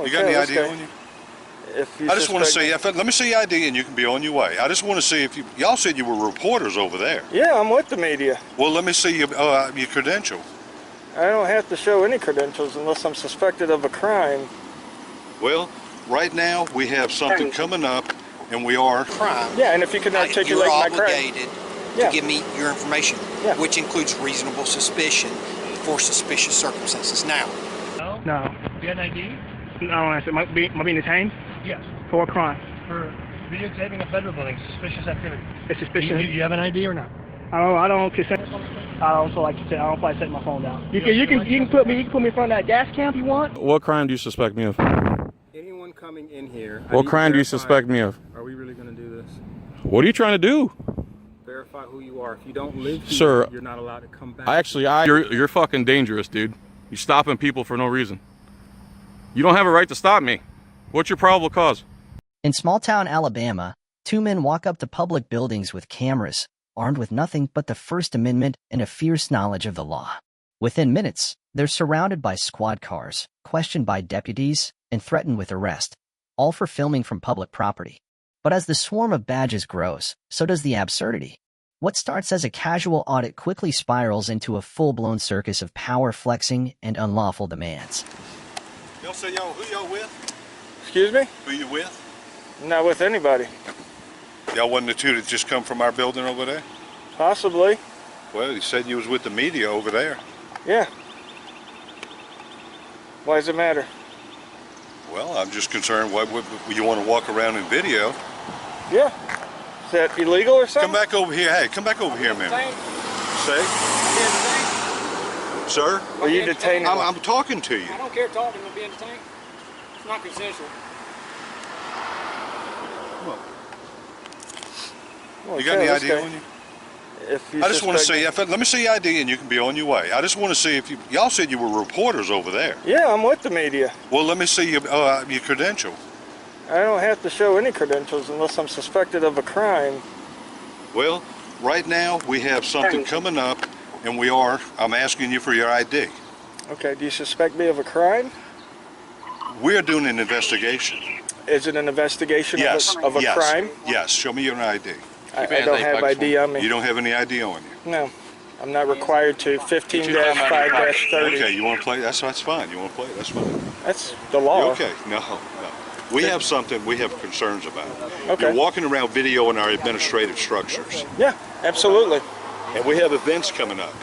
You got any ID on you? I just want to see. Let me see your ID and you can be on your way. I just want to see if y'all said you were reporters over there. Yeah, I'm with the media. Well, let me see your credential. I don't have to show any credentials unless I'm suspected of a crime. Well, right now we have something coming up, and we are crime. Yeah, and if you can articulate my crime. You're obligated to give me your information, which includes reasonable suspicion for suspicious circumstances. Now. No. Do you have an ID? No, I said, am I being detained? Yes. For a crime. For videotaping a federal building, suspicious activity. It's suspicious. Do you have an ID or not? I don't consent. I don't feel like setting my phone down. You can put me in front of that gas cam if you want. What crime do you suspect me of? Anyone coming in here. What crime do you suspect me of? Are we really going to do this? What are you trying to do? Verify who you are. If you don't live here, sir, you're not allowed to come back. You're fucking dangerous, dude. You're stopping people for no reason. You don't have a right to stop me. What's your probable cause? In small-town Alabama, two men walk up to public buildings with cameras, armed with nothing but the First Amendment and a fierce knowledge of the law. Within minutes, they're surrounded by squad cars, questioned by deputies, and threatened with arrest, all for filming from public property. But as the swarm of badges grows, so does the absurdity. What starts as a casual audit quickly spirals into a full-blown circus of power flexing and unlawful demands. Y'all say who y'all with? Excuse me? Who you with? Not with anybody. Y'all wasn't the two that just come from our building over there? Possibly. Well, you said you was with the media over there. Yeah. Why does it matter? Well, I'm just concerned. What you want to walk around in video? Yeah. Is that illegal or something? Come back over here. Hey, come back over here a minute. Say? Sir? Are you detained? I'm talking to you. I don't care talking. I'm being detained. It's not consensual. Well, you got any ID on you? I just want to see. Let me see your ID and you can be on your way. I just want to see if y'all said you were reporters over there. Yeah, I'm with the media. Well, let me see your credential. I don't have to show any credentials unless I'm suspected of a crime. Well, right now we have something coming up, and I'm asking you for your ID. Okay, do you suspect me of a crime? We're doing an investigation. Is it an investigation yes. of a crime? Yes, show me your ID. I don't have ID on me. You don't have any ID on you? No, I'm not required to. 15-5-30. Okay, you want to play? That's fine. You want to play? That's fine. That's the law. You okay, no. We have something we have concerns about. Okay. You're walking around videoing our administrative structures. Yeah, absolutely. And we have events coming up.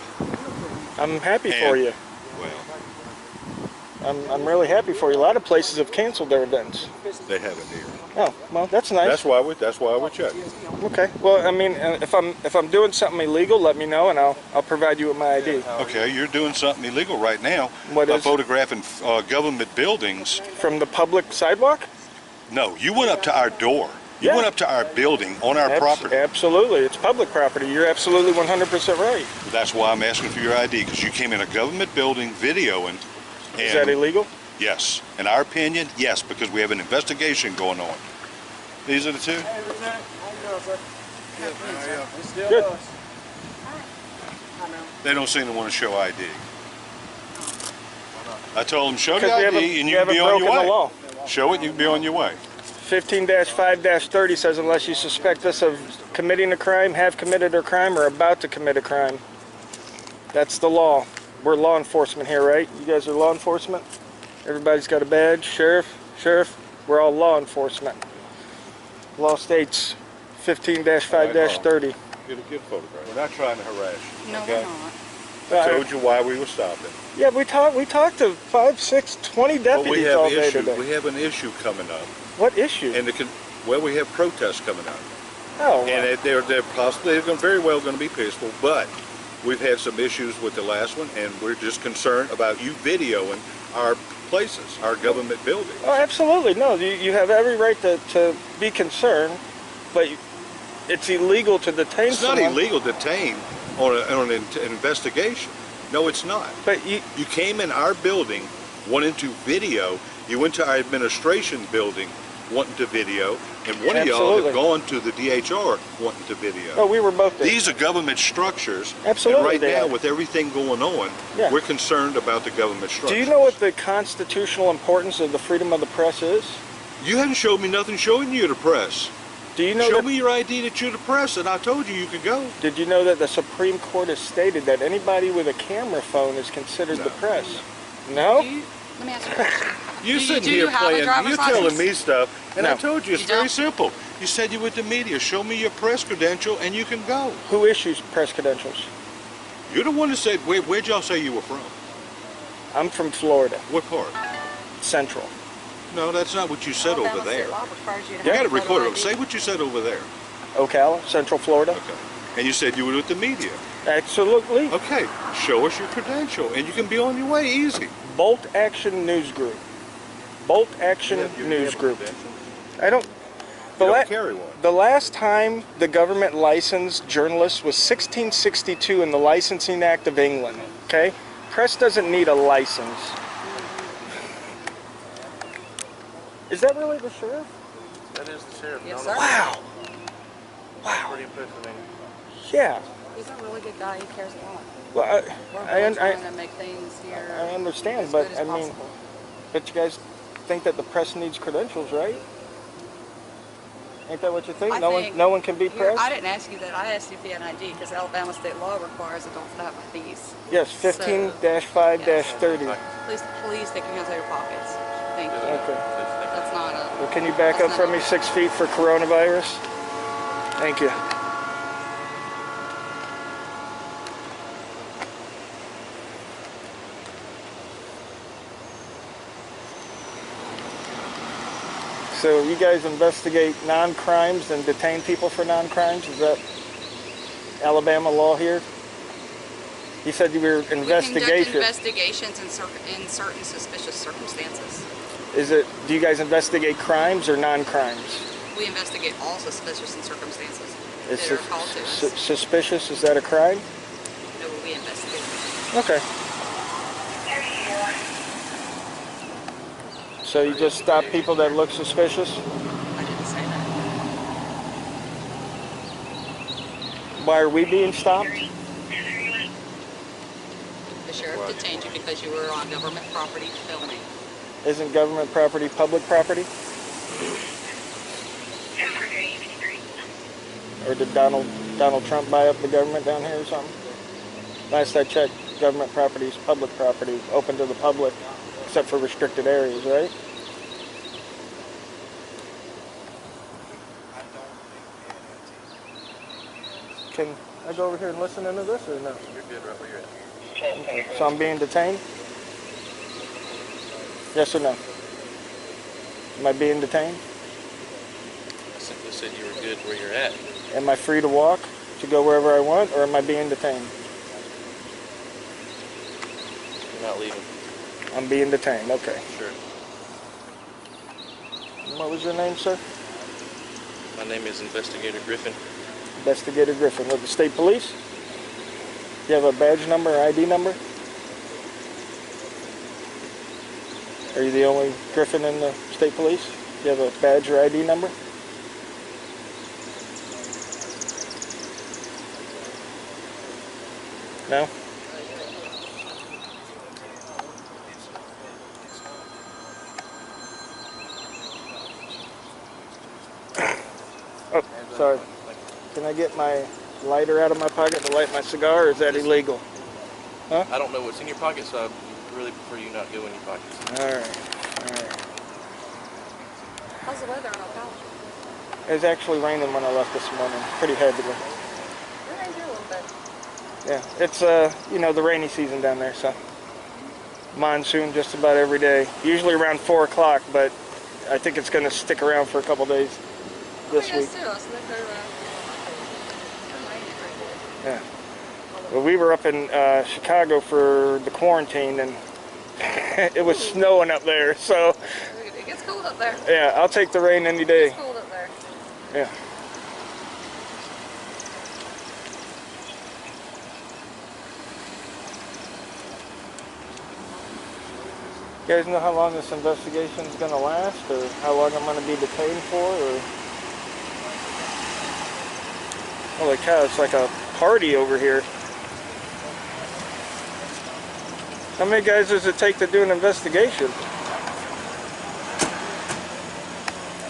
I'm happy for you. Well, I'm really happy for you. A lot of places have canceled their events. They haven't here. Oh, well, that's nice. That's why we're checking. Okay. Well, I mean, if I'm doing something illegal, let me know, and I'll provide you with my ID. Okay, you're doing something illegal right now. What is? Photographing government buildings from the public sidewalk. No, you went up to our door. You went up to our building on our property. Absolutely, it's public property. You're absolutely 100% right. That's why I'm asking for your ID, because you came in a government building videoing. Is that illegal? Yes. In our opinion, yes, because we have an investigation going on. These are the two? Hey, Lieutenant. How you doing, sir? Good. They don't seem to want to show ID. I told them, show the ID and you can be on your way. The law. Show it, you can be on your way. 15-5-30 says unless you suspect us of committing a crime, have committed a crime, or about to commit a crime. That's the law. We're law enforcement here, right? You guys are law enforcement? Everybody's got a badge. Sheriff, we're all law enforcement. Law states 15-5-30. Get a good photograph. We're not trying to harass you. No, okay? we're not. I told you why we were stopping. Yeah, we talked to 5, 6, 20 deputies all day today. We have an issue coming up. What issue? And we have protests coming up. Oh. And they're very well going to be peaceful, but we've had some issues with the last one, and we're just concerned about you videoing our places, our government buildings. Oh, absolutely. No, you have every right to be concerned, but it's illegal to detain someone. It's not illegal to detain on an investigation. No, it's not. But you came in our building, wanted to video. You went to our administration building wanting to video, and one of y'all Absolutely. have gone to the DHR wanting to video. Oh, we were both there. These are government structures. Absolutely And right they now, are. with everything going on, Yeah. we're concerned about the government structures. Do you know what the constitutional importance of the freedom of the press is? You haven't showed me nothing showing you the press. Do you know Show that, me your ID that you're the press, and I told you could go. Did you know that the Supreme Court has stated that anybody with a camera phone is considered No. the press? No? Let me ask you a question. You're Do sitting you here have a playing, driver's you're telling license? me stuff, and I No. told you it's You very don't? simple. You said you with the media. Show me your press credential, and you can go. Who issues press credentials? You're the one that said, where'd y'all say you were from? I'm from Florida, What part? Central. No, that's not what you said over there. You You got it recorded. Say what you said over there. Ocala, Central Florida. Okay. And you said you were with the media. Absolutely. Okay. Show us your credential, and you can be on your way easy. Bolt Action News Group. Bolt Action News Group. I don't. You don't carry one. The last time the government licensed journalists was 1662 in the Licensing Act of England. Okay? Press doesn't need a license. Is that really the sheriff? That is the sheriff. Yes, sir. Wow. Wow. Pretty impressive, ain't Yeah. He's a really good guy. He cares a lot. Well, We're I, really trying I, to make things here I understand, as but good as I mean, possible. but you guys think that the press needs credentials, right? Ain't that what you think? I No think- one, no one can be Here, press. I didn't ask you that. I asked you if you had an ID because Alabama state law requires adults to have IDs. Yes, 15-5-30. Please take your hands out of your pockets. Thank you. Okay. That's not a. Well, can you back up That's from not me 6 feet for coronavirus? Thank you. So you guys investigate non-crimes and detain people for non-crimes? Is that Alabama law here? You said you were We conduct investigation. investigations in certain suspicious circumstances. Is it? Do you guys investigate crimes or non-crimes? We investigate all suspicious circumstances Is that are called to us. suspicious? Is that a crime? No, we investigate. Okay. So you just stop people that look suspicious? I didn't say that. Why are we being stopped? The sheriff detained you because you were on government property filming. Isn't government property public property? Or did Donald Trump buy up the government down here or something? Last I checked, government property is public property, open to the public, except for restricted areas, right? Can I go over here and listen into this or no? You're good right where you're at. Okay. So I'm being detained? Yes or no? Am I being detained? I simply said you were good where you're at. Am I free to walk, to go wherever I want, or am I being detained? You're not leaving. I'm being detained, okay. Sure. What was your name, sir? My name is Investigator Griffin. Investigator Griffin with the state police? You have a badge number or ID number? Are you the only Griffin in the state police? Do you have a badge or ID number? No? Oh, sorry. Can I get my lighter out of my pocket to light my cigar, or is that illegal? Huh? I don't know what's in your pocket, so I really prefer you not go in your pockets. All right. How's the weather in Ocala? It was actually raining when I left this morning, pretty heavily. It rained here a little bit. Yeah, it's you know, the rainy season down there, so monsoon just about every day. Usually around 4 o'clock, but I think it's going to stick around for a couple days this week. Yeah. Well, we were up in Chicago for the quarantine, and it was snowing up there, so It gets cold up there. yeah, I'll take the rain any day. It's cold up there. Yeah. You guys know how long this investigation is going to last, or how long I'm going to be detained for, or... Holy cow, it's like a party over here. How many guys does it take to do an investigation?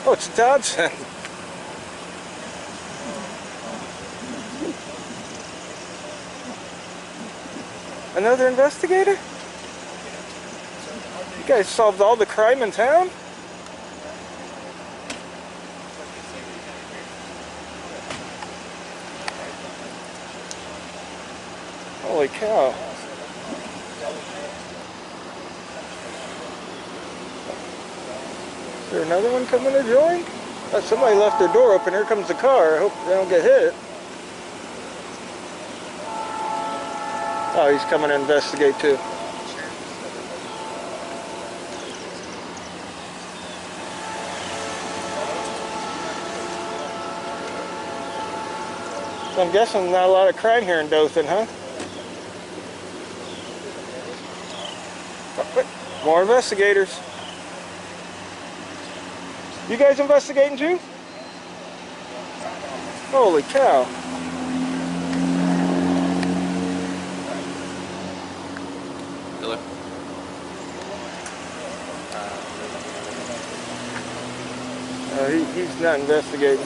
Oh, it's Dodson. Another investigator? You guys solved all the crime in town? Holy cow. Is there another one coming to join? Oh, somebody left their door open. Here comes the car. I hope they don't get hit. Oh, he's coming to investigate too. So I'm guessing not a lot of crime here in Dothan, huh? Oh, more investigators. You guys investigating too? Holy cow. Hello. He's not investigating.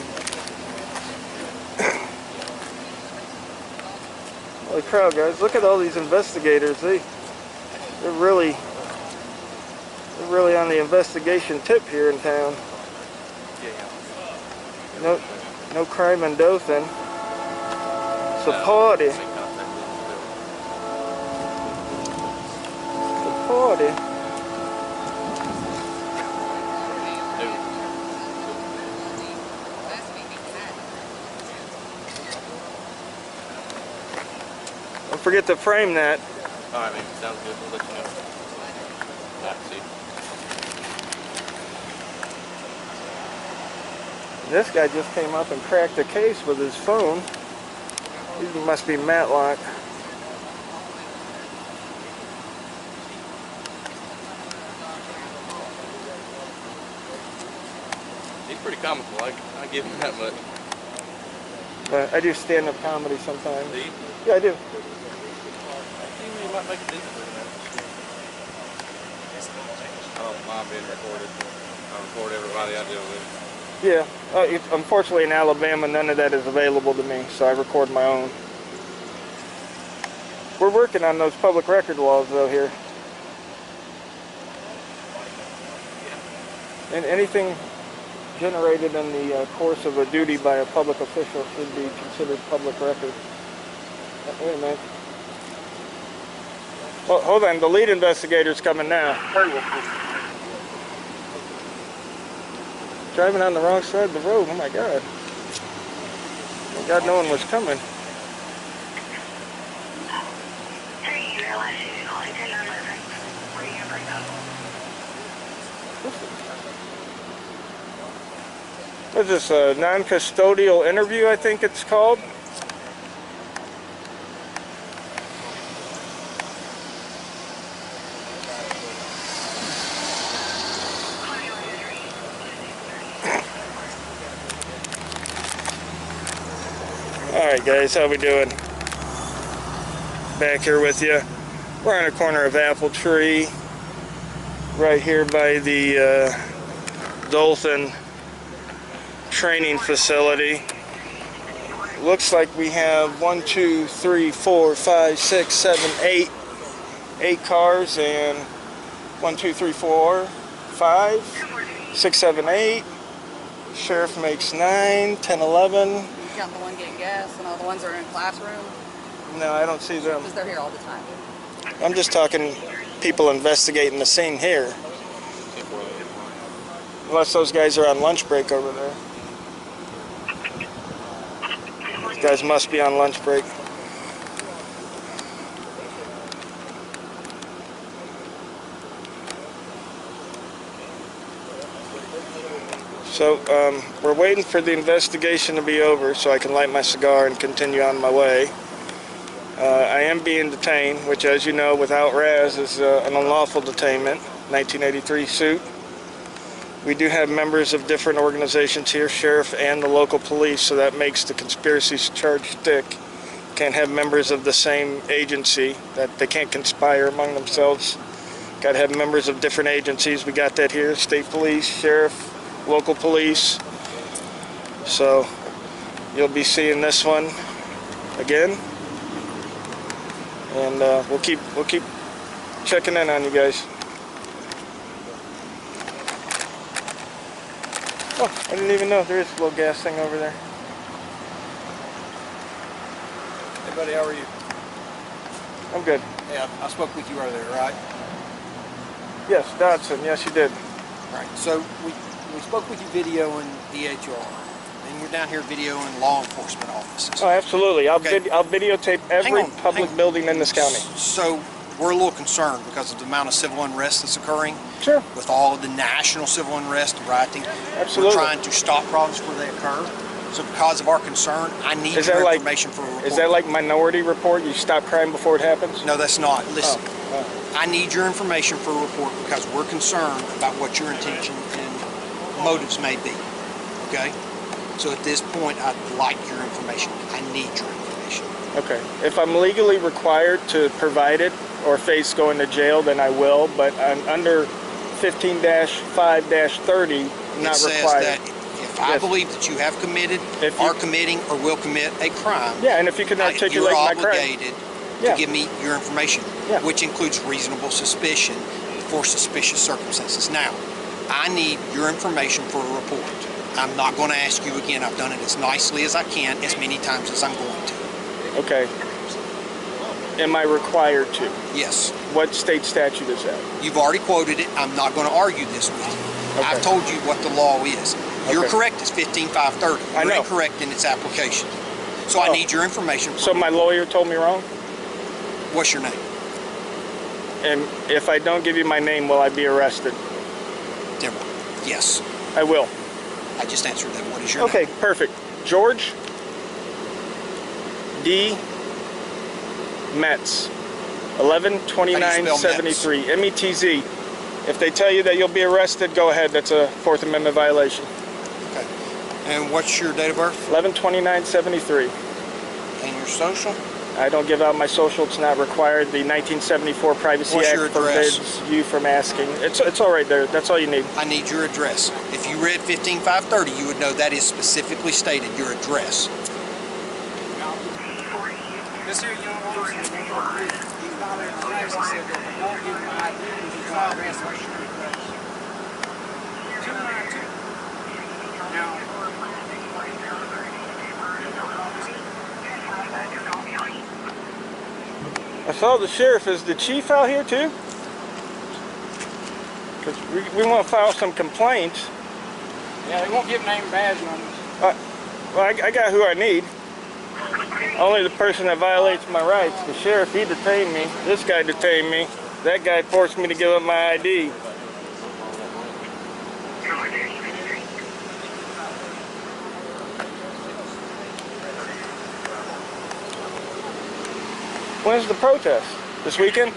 Holy cow, guys! Look at all these investigators. They're really on the investigation tip here in town. No crime in Dothan. It's a party. It's a party. Don't forget to frame that. Alright, man. Sounds good. We'll let you know. See. This guy just came up and cracked the case with his phone. He must be Matlock. He's pretty comical. I give him that much. I do stand-up comedy sometimes. Do you? Yeah, I do. I think you might make a decent one, man. I don't mind being recorded. I record everybody I deal with. Yeah. Unfortunately, in Alabama, none of that is available to me, so I record my own. We're working on those public record laws, though, here. And anything generated in the course of a duty by a public official should be considered public record. Wait a minute. Well, hold on, the lead investigator's coming now. Driving on the wrong side of the road, oh my God. Thank God no one was coming. What's this, a non-custodial interview, I think it's called? Alright guys, how we doing? Back here with you. We're on the corner of Apple Tree, right here by the Dothan training facility. Looks like we have 1, 2, 3, 4, 5, 6, 7, 8 cars, and 1, 2, 3, 4, 5, 6, 7, 8. Sheriff makes 9, 10, 11. Count the one getting gas and all the ones that are in classroom? No, I don't see them. Because they're here all the time. I'm just talking people investigating the scene here. Unless those guys are on lunch break over there. These guys must be on lunch break. So, we're waiting for the investigation to be over so I can light my cigar and continue on my way. I am being detained, which, as you know, without RAS is an unlawful detainment. 1983 suit. We do have members of different organizations here, sheriff and the local police, so that makes the conspiracy charge thick. Can't have members of the same agency, that they can't conspire among themselves. Got to have members of different agencies. We got that here, state police, sheriff, local police. So you'll be seeing this one again, and we'll keep checking in on you guys. Oh, I didn't even know there is a little gas thing over there. Hey buddy, how are you? I'm good. Hey, I spoke with you earlier, right? Yes, Dodson. Yes, you did. Right. So we spoke with you videoing DHR, and you're down here videoing law enforcement offices. Oh, absolutely. I'll Okay. I'll videotape every public building in this county. So we're a little concerned because of the amount of civil unrest that's occurring. Sure. With all of the national civil unrest, the rioting. Absolutely. We're trying to stop problems before they occur. So because of our concern, I need your information for a report. Is that like Minority Report? You stop crime before it happens? No, that's not. Listen, Oh. I need your information for a report because we're concerned about what your intention and motives may be. Okay? So at this point, I'd like your information. I need your information. Okay. If I'm legally required to provide it or face going to jail, then I will. But I'm under 15-5-30, not It says required. that if I believe that you have committed, are committing, or will commit a crime, yeah, and if you can articulate my crime, you're obligated to give me your information, which includes reasonable suspicion for suspicious circumstances. Now, I need your information for a report. I'm not going to ask you again. I've done it as nicely as I can, as many times as I'm going to. Okay. Am I required to? Yes. What state statute is that? You've already quoted it. I'm not going to argue this with you. Okay. I've told you what the law is. You're Okay. correct. It's 15-530. I know. You're incorrect in its application. So I need your information. So my lawyer told me wrong? What's your name? And if I don't give you my name, will I be arrested? Deborah. Yes. I will. I just answered that. What is your name? Okay, perfect. George D. Metz, 112973, METZ. If they tell you that you'll be arrested, go ahead. That's a Fourth Amendment violation. Okay. And what's your date of birth? 112973. And your social? I don't give out my social. It's not required. The 1974 Privacy What's Act your address? forbids you from asking. It's all right there. That's all you need. I need your address. If you read 15530, you would know that is specifically stated, your address. This here young officer, he's violating the rights. He said that if I don't give him my ID, he's going to arrest me. 292. Now, I saw the sheriff. Is the chief out here too? Because we want to file some complaints. yeah, they won't give name and badge numbers. Well, I got who I need. Only the person that violates my rights. The sheriff, he detained me. This guy detained me. That guy forced me to give up my ID. When's the protest? This weekend?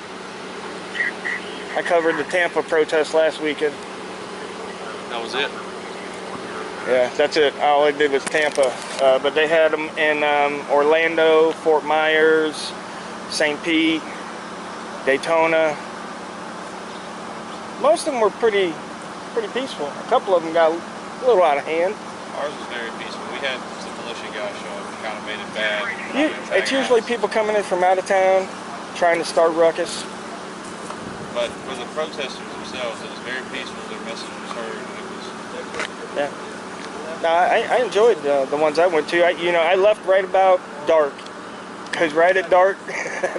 I covered the Tampa protest last weekend. That was it. Yeah, that's it. All I did was Tampa. But they had them in Orlando, Fort Myers, St. Pete, Daytona. Most of them were pretty peaceful. A couple of them got a little out of hand. Ours was very peaceful. We had some militia guys show up and kind of made it bad. It's usually people coming in from out of town, trying to start ruckus. But for the protesters themselves, it was very peaceful. Their message was heard. It was. Yeah. No, I enjoyed the ones I went to. I left right about dark, because right at dark,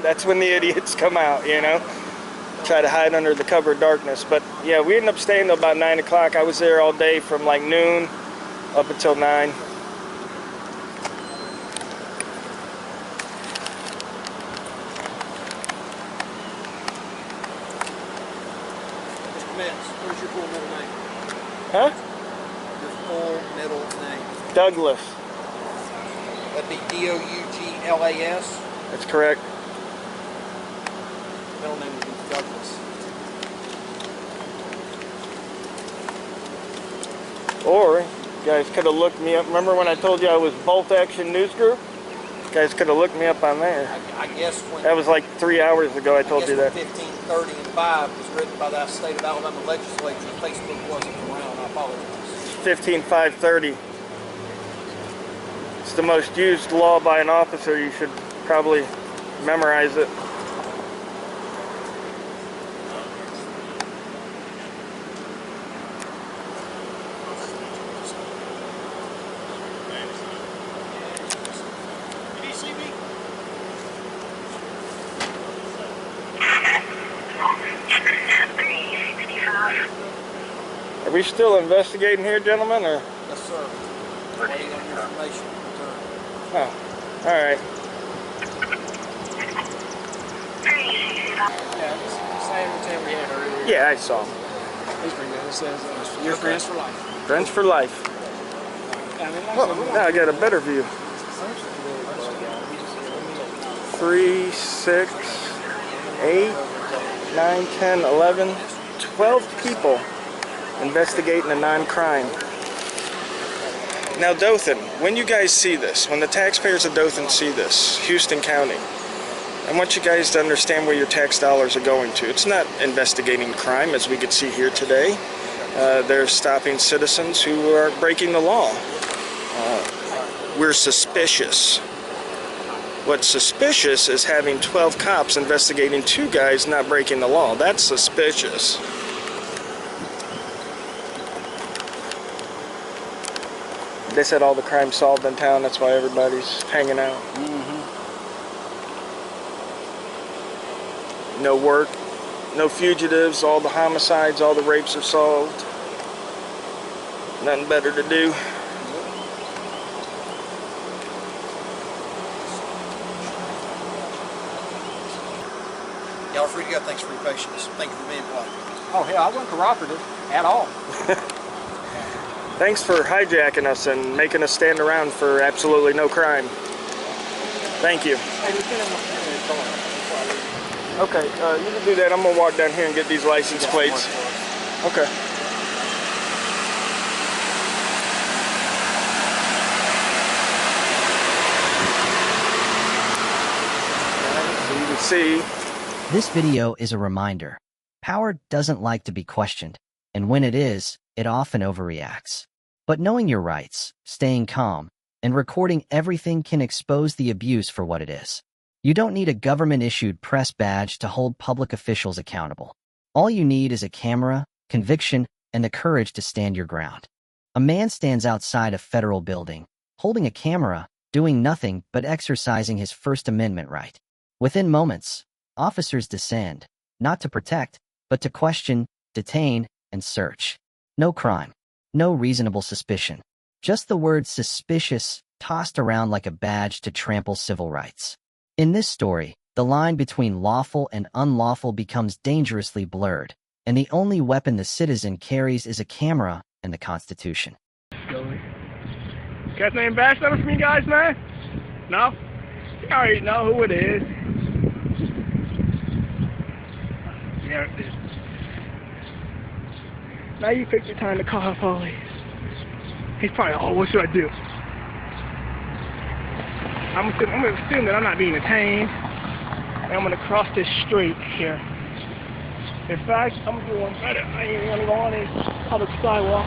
that's when the idiots come out. Try to hide under the cover of darkness. But yeah, we ended up staying till about 9 o'clock. I was there all day from like noon up until 9. Mr. Metz, what is your full middle name? Huh? Your full middle name. Douglas. That'd be D-O-U-G-L-A-S. That's correct. Middle name would be Douglas. Or, you guys could have looked me up. Remember when I told you I was Bolt Action News Group? You guys could have looked me up on there. I guess when... That was like 3 hours ago I told you that. 1530 and 5 was written by that state of Alabama legislature. Facebook wasn't around. I apologize. 15/5/30. It's the most used law by an officer. You should probably memorize it. Are we still investigating here, gentlemen, or? Yes, sir. Waiting on your information. Oh, all right. Yeah, same as we had earlier. Yeah, I saw him. He's pretty good. It says, your friends for life. Friends for life. Yeah, I mean, like Well, now I got a better view. 3, 6, 8, 9, 10, 11, 12 people investigating a non-crime. Now Dothan, when you guys see this, when the taxpayers of Dothan see this, Houston County, I want you guys to understand where your tax dollars are going to. It's not investigating crime, as we could see here today. They're stopping citizens who are breaking the law. We're suspicious. What's suspicious is having 12 cops investigating 2 guys not breaking the law. That's suspicious. They said all the crime solved in town, that's why everybody's hanging out. No work, no fugitives, all the homicides, all the rapes are solved. Nothing better to do. Y'all are free to go. Thanks for your patience. Thank you for being polite. Oh, hell, I wasn't cooperative at all. Thanks for hijacking us and making us stand around for absolutely no crime. Thank you. Okay, you can do that. I'm gonna walk down here and get these license plates. Okay. So you can see. This video is a reminder. Power doesn't like to be questioned, and when it is, it often overreacts. But knowing your rights, staying calm, and recording everything can expose the abuse for what it is. You don't need a government-issued press badge to hold public officials accountable. All you need is a camera, conviction, and the courage to stand your ground. A man stands outside a federal building, holding a camera, doing nothing but exercising his First Amendment right. Within moments, officers descend, not to protect, but to question, detain, and search. No crime. No reasonable suspicion. Just the word suspicious tossed around like a badge to trample civil rights. In this story, the line between lawful and unlawful becomes dangerously blurred, and the only weapon the citizen carries is a camera and the Constitution. Got any ambassador from you guys, man? No? You already know who it is. Yeah, it is. Now you pick your time to call the police. He's probably, oh, what should I do? I'm going to assume that I'm not being detained. And I'm going to cross this street here. In fact, I'm going to do one better. I ain't even going to go on a public sidewalk.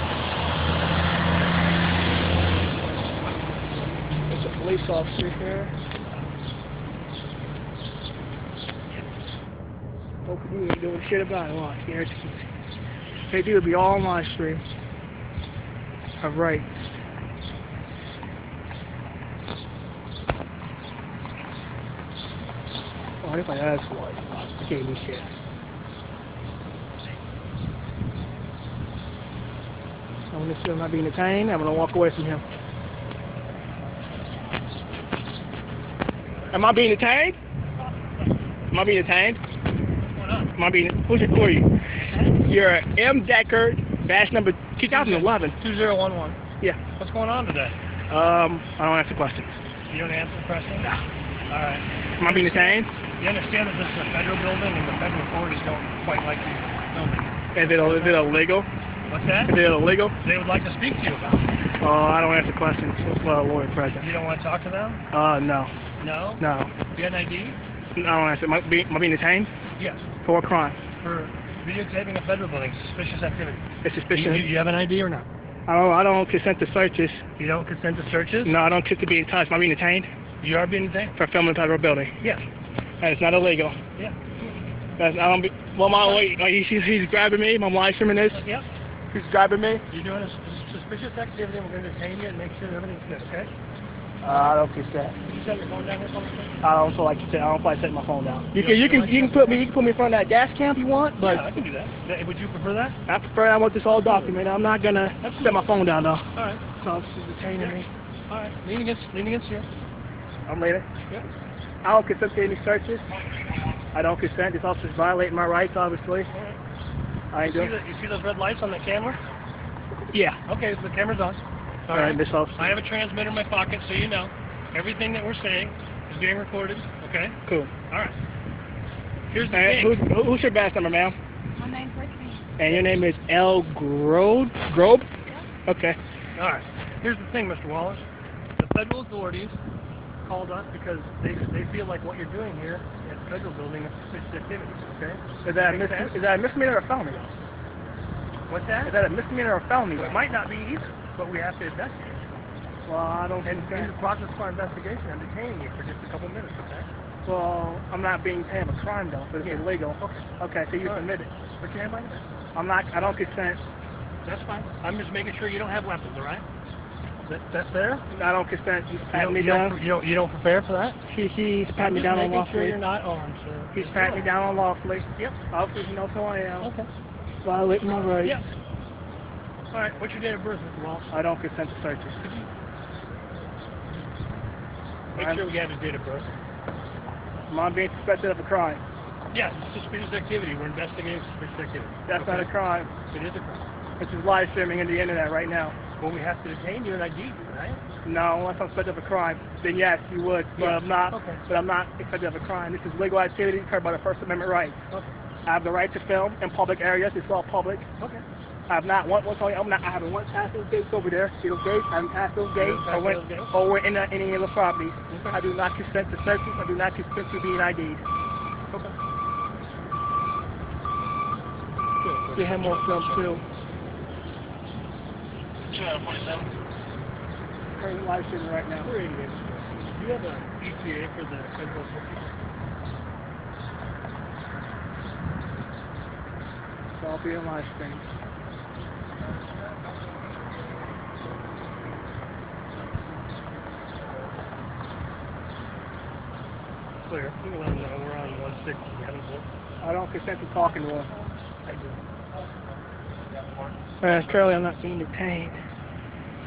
There's a police officer here. Hope you ain't doing shit about it. Watch, here it is. They do, it'll be all on live stream. Alright. Oh, if I ask what? I can't do shit. I'm gonna assume I'm not being detained. I'm gonna walk away from him. Am I being detained? Am I being detained? Am I being, who are you? You're M. Deckard, badge number 2011. 2011. Yeah. What's going on today? I don't answer questions. You don't answer questions? No. All right. Am I being detained? You understand that this is a federal building and the federal authorities don't quite like you building. Is it illegal? What's that? Is it illegal? They would like to speak to you about it. I don't answer questions. It's a lawyer present. You don't want to talk to them? No. No? No. Do you have an ID? I don't answer. Am I being detained? Yes. For what crime? For videotaping a federal building, suspicious activity. It's suspicious. You have an ID or not? I don't consent to searches. You don't consent to searches? No, I don't consent to being touched. Am I being detained? You are being detained? For filming a federal building. Yes. And it's not illegal. Yeah. That's, I don't be, well, he's grabbing me. I'm live streaming this. Yep. He's grabbing me. You're doing a suspicious activity, and we're going to detain you and make sure everything's good, okay? I don't consent. Did you set your phone down here publicly? I don't feel like I don't feel like setting my phone down. You can put me in front of that dash cam if you want, but yeah, I can do that. Would you prefer that? I prefer I want this all documented. I'm not gonna set my phone down though. All right. So she's detaining me. All right. Lean against here. I'm leaning. Yeah. I don't consent to any searches. I don't consent. This officer's violating my rights, obviously. All right. I ain't doing. You see those red lights on the camera? Yeah. Okay, so the camera's on. All right, Miss Officer. I have a transmitter in my pocket, so you know. Everything that we're saying is being recorded, okay? Cool. All right. Here's the thing. Who's your badge number, ma'am? My name's Ricky. And your name is L. Grobe? Grobe? Okay. All right. Here's the thing, Mr. Wallace. The federal authorities called us because they feel like what you're doing here at the federal building is suspicious activity, okay? Is that a misdemeanor or a felony? What's that? Is that a misdemeanor or a felony? It might not be either, but we have to investigate. Well, I don't And understand. in the process of our investigation, I'm detaining you for just a couple minutes, okay? Well, I'm not being detained of a crime, though, but it's illegal. Okay, so you submit it. Put your hand by your neck. I don't consent. That's fine. I'm just making sure you don't have weapons, all right? That's fair? I don't consent. He's patting me down. You don't prepare for that? He's patting me down making sure unlawfully. you're not armed, sir. He's patting me down unlawfully. Yep. Obviously, he knows who I am. Okay. Violating my rights. Yep. All right. What's your date of birth, Mr. Walsh? I don't consent to searches. Make sure we have his date of birth. Am I being suspected of a crime? Yes, it's suspicious activity. We're investigating suspicious activity. That's not a crime. It is a crime. This is live streaming on the internet right now. Well, we have to detain you and ID you, right? No, unless I'm suspected of a crime, then yes, you would. But I'm not. Okay. But I'm not suspected of a crime. This is legal activity covered by the First Amendment rights. Okay. I have the right to film in public areas. It's all public. Okay. I have not I haven't once passed those gates over there. See those gates? I haven't passed those gates. I went over in any of the properties. Okay. I do not consent to searches. I do not consent to being ID'd. Okay. We have more film too. 247. Currently live streaming right now. We're 88. Do you have an ETA for the federal system? So I'll be on live stream. Clear. You can let them know we're on 160. We haven't booked. I don't consent to talking to him. I do. Currently I'm not being detained.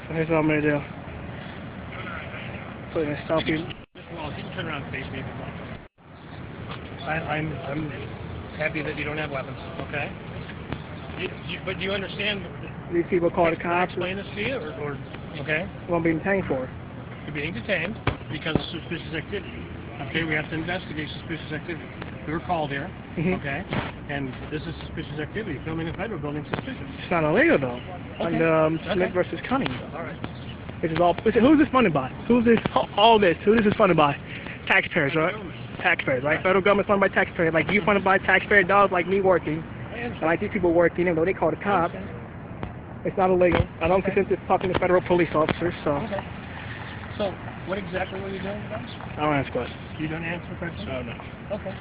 So here's what I'm going to do. Put in a selfie. Mr. Wallace, you can turn around and face me if you want. I'm happy that you don't have weapons, okay? But do you understand? These people call the Can I cops. explain this to you, or okay? What I'm being detained for. You're being detained because of suspicious activity. Okay, we have to investigate suspicious activity. We were called here, okay, and this is suspicious activity. Filming a federal building is suspicious. It's not illegal though. Okay. And Smith versus Cunning. All right. This is all. Who's this funded by? Who's this? All this. Who this is funded by? Taxpayers, right? Taxpayers, right? Federal government's funded by taxpayers. Like you funded by taxpayer dollars, like me working, and like these people working, even though they call the cops. It's not illegal. I don't consent to talking to federal police officers, so. Okay. So, what exactly were you doing, guys? I don't ask questions. You don't answer questions? Oh no. Okay.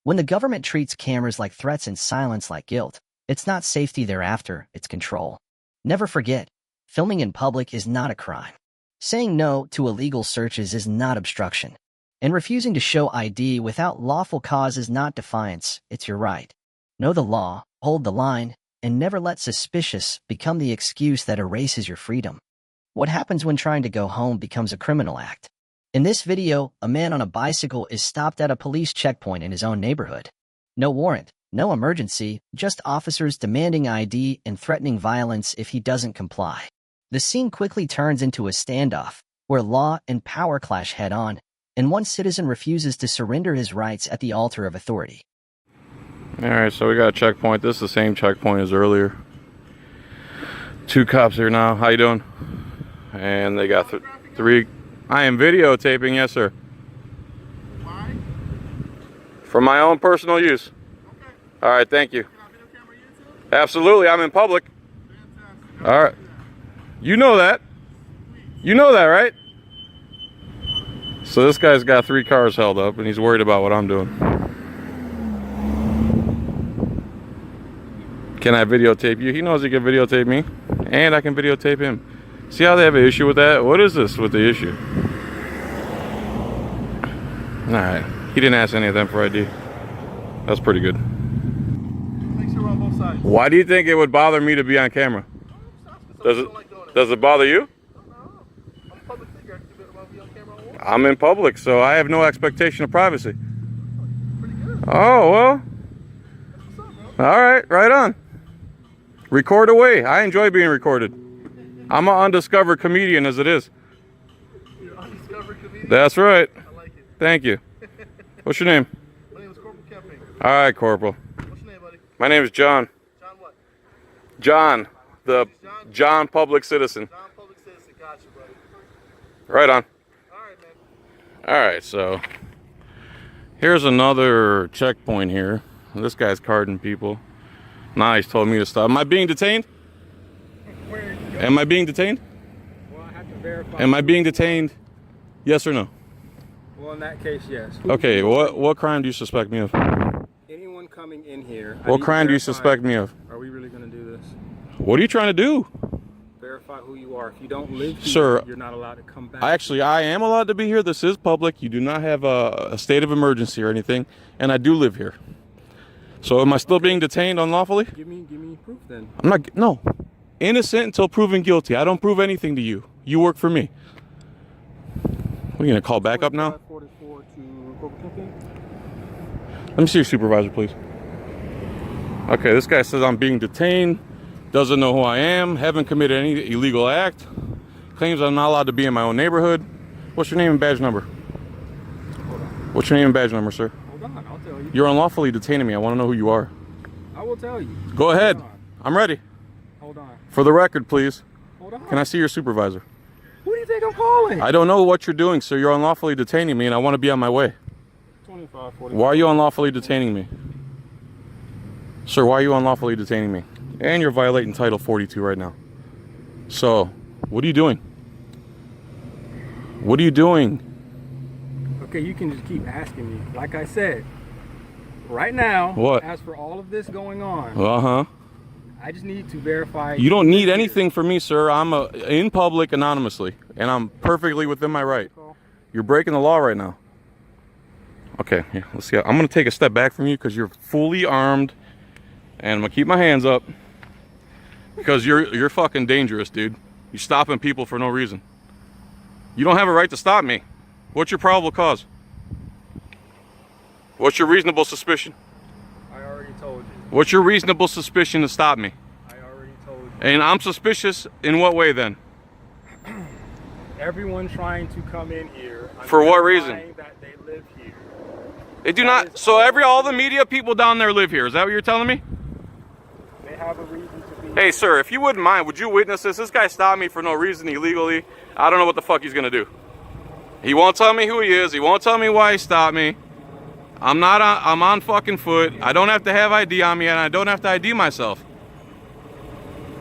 When the government treats cameras like threats and silence like guilt, it's not safety thereafter, it's control. Never forget, filming in public is not a crime. Saying no to illegal searches is not obstruction. And refusing to show ID without lawful cause is not defiance, it's your right. Know the law, hold the line, and never let suspicious become the excuse that erases your freedom. What happens when trying to go home becomes a criminal act? In this video, a man on a bicycle is stopped at a police checkpoint in his own neighborhood. No warrant, no emergency, just officers demanding ID and threatening violence if he doesn't comply. The scene quickly turns into a standoff, where law and power clash head-on, and one citizen refuses to surrender his rights at the altar of authority. All right, so we got a checkpoint. This is the same checkpoint as earlier. 2 cops here now. How you doing? And they got 3. I am videotaping, yes, sir. Why? For my own personal use. Okay. All right, thank you. Can I video camera you too? Absolutely, I'm in public. Fantastic. All right. You know that. You know that, right? So this guy's got 3 cars held up, and he's worried about what I'm doing. Can I videotape you? He knows he can videotape me, and I can videotape him. See how they have an issue with that? What is this with the issue? All right. He didn't ask any of them for ID. That's pretty good. Make sure we're on both sides. Why do you think it would bother me to be on camera? Does it bother you? No. I'm a public figure. I can do it while we on camera on what? I'm in public, so I have no expectation of privacy. Pretty good. Oh, well. That's what's up, bro. All right, right on. Record away. I enjoy being recorded. I'm an undiscovered comedian as it is. You're an undiscovered comedian? That's right. I like it. Thank you. What's your name? My name is Corporal Camping. All right, Corporal. What's your name, buddy? My name is John. John what? John, the John Public Citizen. John Public Citizen. Gotcha, buddy. Right on. All right, man. All right, so here's another checkpoint here. This guy's carding people. Now he's told me to stop. Am I being detained? Am I being detained? Well, I have to verify. Am I being detained? Yes or no? Well, in that case, yes. Okay, what crime do you suspect me of? Anyone coming in here. What crime do you suspect me of? Are we really going to do this? What are you trying to do? Verify who you are. If you don't live here, Sir, you're not allowed to come back. I am allowed to be here. This is public. You do not have a state of emergency or anything, and I do live here. So am I still being detained unlawfully? Give me proof then. I'm not. No. Innocent until proven guilty. I don't prove anything to you. You work for me. What are you gonna call back up now? 44 to Corporal Camping. Let me see your supervisor, please. Okay, this guy says I'm being detained. Doesn't know who I am. Haven't committed any illegal act. Claims I'm not allowed to be in my own neighborhood. What's your name and badge number? What's your name and badge number, sir? Hold on, I'll tell you. You're unlawfully detaining me. I want to know who you are. I will tell you. Go ahead. I'm ready. Hold on. For the record, please. Hold on. Can I see your supervisor? Who do you think I'm calling? I don't know what you're doing, sir. You're unlawfully detaining me, and I want to be on my way. 25, 40. Why are you unlawfully detaining me? Sir, why are you unlawfully detaining me? And you're violating Title 42 right now. So, what are you doing? What are you doing? Okay, you can just keep asking me. Like I said, right now, What? as for all of this going on, Uh-huh. I just need to verify. You don't need anything from me, sir. I'm in public anonymously, and I'm perfectly within my right. You're breaking the law right now. Okay, yeah, let's see. I'm going to take a step back from you because you're fully armed, and I'm going to keep my hands up because you're fucking dangerous, dude. You're stopping people for no reason. You don't have a right to stop me. What's your probable cause? What's your reasonable suspicion? I already told you. What's your reasonable suspicion to stop me? I already told you. And I'm suspicious in what way then? Everyone trying to come in here. For what reason? That they live here. They do not. So all the media people down there live here. Is that what you're telling me? They have a reason to be. Hey, sir, if you wouldn't mind, would you witness this? This guy stopped me for no reason illegally. I don't know what the fuck he's gonna do. He won't tell me who he is. He won't tell me why he stopped me. I'm on fucking foot. I don't have to have ID on me, and I don't have to ID myself.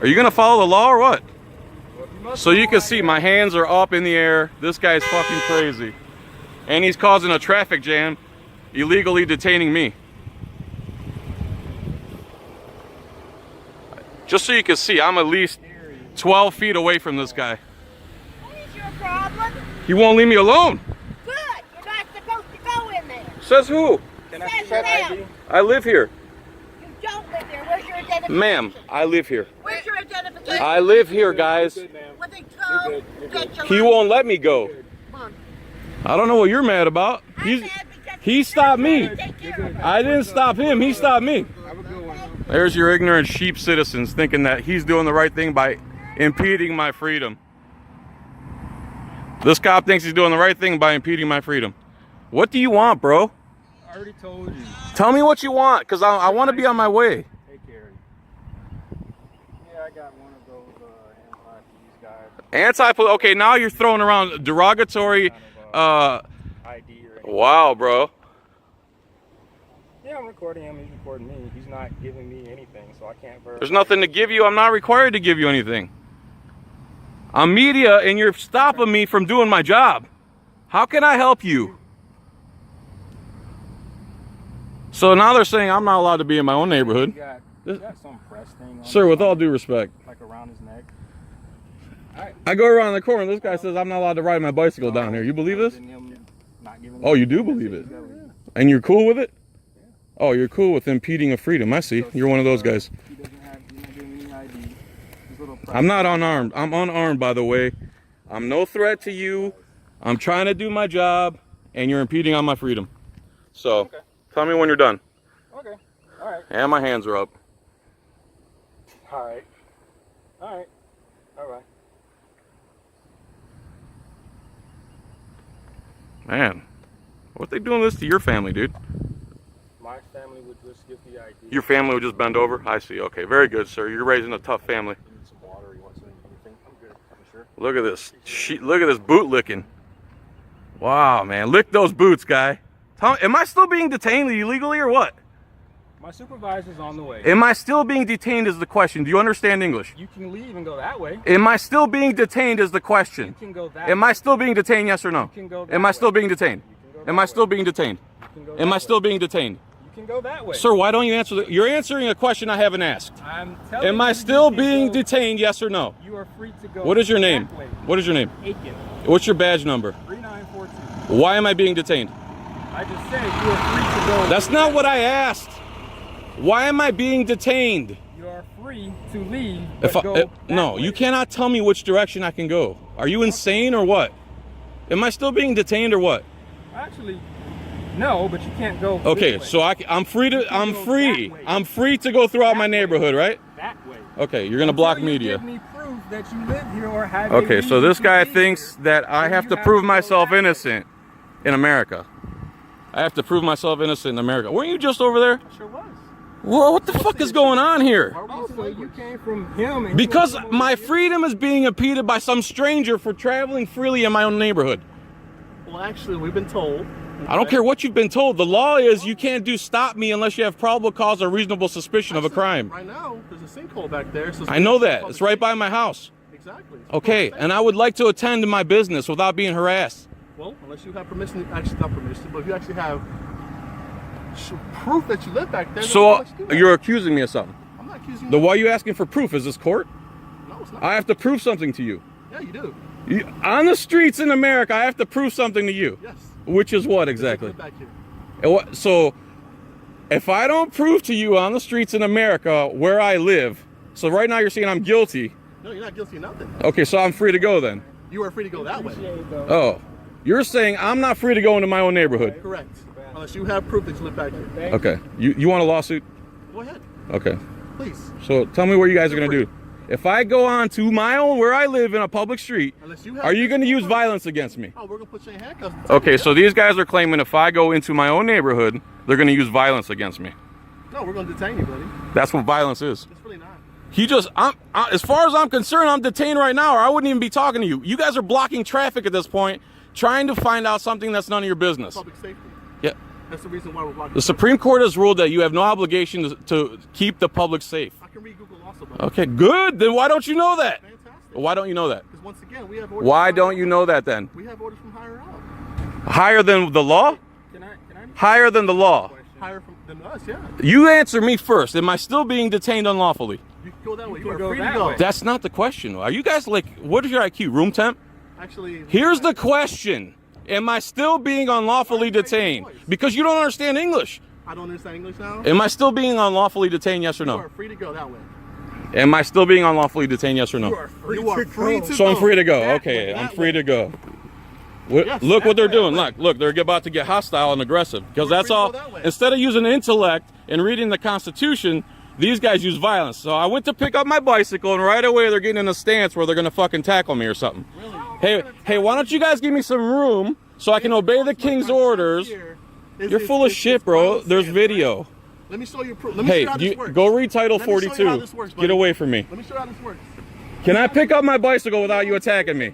Are you gonna follow the law or what? So you can see my hands are up in the air. This guy's fucking crazy. And he's causing a traffic jam, illegally detaining me. Just so you can see, I'm at least 12 feet away from this guy. What is your problem? He won't leave me alone. Good. You're not supposed to go in there. Says who? Can I Says check them. ID? I live here. You don't live there. Where's your identification? Ma'am, I live here. Where's your identification? I live here, guys. Well, then go get your He won't let me go. Come on. I don't know what you're mad about. He stopped me. Take care of her. I didn't stop him. He stopped me. Have a good one. There's your ignorant sheep citizens thinking that he's doing the right thing by impeding my freedom. This cop thinks he's doing the right thing by impeding my freedom. What do you want, bro? I already told you. Tell me what you want, because I want to be on my way. Take care of you. Yeah, I got one of those anti-police guys. Anti-police. Okay, now you're throwing around derogatory. ID or anything. Wow, bro. Yeah, I'm recording him. He's recording me. He's not giving me anything, so I can't verify. There's nothing to give you. I'm not required to give you anything. I'm media, and you're stopping me from doing my job. How can I help you? So now they're saying I'm not allowed to be in my own neighborhood. You got some press thing on Sir, with all due respect. like around his neck. I go around the corner. This guy says I'm not allowed to ride my bicycle down here. You believe this? Oh, you do believe it? And you're cool with it? Oh, you're cool with impeding of freedom. I see. You're one of those guys. I'm not unarmed. I'm unarmed, by the way. I'm no threat to you. I'm trying to do my job, and you're impeding on my freedom. So, tell me when you're done. Okay. All right. And my hands are up. All right. All right. All right. Man, what they doing this to your family, dude? My family would just give the ID. Your family would just bend over? I see. Okay, very good, sir. You're raising a tough family. You need some water? You want something? Anything? I'm good. I'm sure. Look at this. Look at this boot licking. Wow, man. Lick those boots, guy. Am I still being detained illegally or what? My supervisor's on the way. Am I still being detained is the question. Do you understand English? You can leave and go that way. Am I still being detained is the question. You can go that Am way. I still being detained, yes or no? You can go that Am I way. still being detained? Am I still being detained? Am I still being detained? You can go that way. Sir, why don't you answer you're answering a question I haven't asked. I'm telling Am I you, still you can being go. detained, yes or no? You are free to go. What is your name? that way. What is your name? Aiken. What's your badge number? 3942. Why am I being detained? I just said you are free to go. That's not what I asked. Why am I being detained? You are free to leave. No, you cannot tell me which direction I can go. Are you insane or what? Am I still being detained or what? Actually, no, but you can't go. Okay, so I'm free to go throughout my neighborhood, right? That way. Okay, you're gonna block media. Give me proof that you live here or have. Okay, so this guy thinks that I have to prove myself innocent in America. I have to prove myself innocent in America. Weren't you just over there? I sure was. Whoa, what the fuck is going on here? Oh, so you came from him. And Because my freedom is being impeded by some stranger for traveling freely in my own neighborhood. Well, actually, we've been told. I don't care what you've been told. The law is you can't stop me unless you have probable cause or reasonable suspicion of a crime. Right now, there's a sinkhole back there. So I know that. It's right by my house. Exactly. Okay, and I would like to attend to my business without being harassed. Well, unless you have permission, actually not permission, but if you actually have proof that you live back there. So you're accusing me of something. I'm not accusing you. Why are you asking for proof? Is this court? No, it's not. I have to prove something to you. Yeah, you do. On the streets in America, I have to prove something to you. Yes. Which is what exactly? Live back here. So if I don't prove to you on the streets in America where I live, so right now you're saying I'm guilty. No, you're not guilty of nothing. Okay, so I'm free to go then. You are free to go that way. Oh, you're saying I'm not free to go into my own neighborhood. Correct. Unless you have proof that you live back here. Okay. You want a lawsuit? Go ahead. Okay. Please. So tell me what you guys are going to do. If I go on to my own, where I live in a public street, are you going to use violence against me? Oh, we're going to put you in handcuffs. Okay, so these guys are claiming if I go into my own neighborhood, they're going to use violence against me. No, we're going to detain you, buddy. That's what violence is. It's really not. As far as I'm concerned, I'm detained right now, or I wouldn't even be talking to you. You guys are blocking traffic at this point, trying to find out something that's none of your business. Public safety. Yeah. That's the reason why we're blocking. The Supreme Court has ruled that you have no obligation to keep the public safe. I can read Google also, buddy. Okay, good. Then why don't you know that? Fantastic. Why don't you know that? Because once again, we have orders. Why don't you know that then? We have orders from higher up. Higher than the law? Higher than the law. Higher than us, yeah. You answer me first. Am I still being detained unlawfully? You can go that way. You are free to go. That's not the question. Are you guys like, what is your IQ? Room temp? Actually. Here's the question. Am I still being unlawfully detained? Because you don't understand English. I don't understand English now. Am I still being unlawfully detained, yes or no? You are free to go that way. Am I still being unlawfully detained, yes or no? You are free to go. So I'm free to go. Okay, I'm free to go. Look what they're doing. Look, they're about to get hostile and aggressive. Because that's all. Instead of using intellect and reading the Constitution, these guys use violence. So I went to pick up my bicycle, and right away they're getting in a stance where they're going to fucking tackle me or something. Hey, why don't you guys give me some room so I can obey the king's orders? You're full of shit, bro. There's video. Let me show you proof. Let me show you how this works. Go read Title Let me show you 42. how this works, buddy. Get away from me. Let me show you how this works. Can I pick up my bicycle without you attacking me?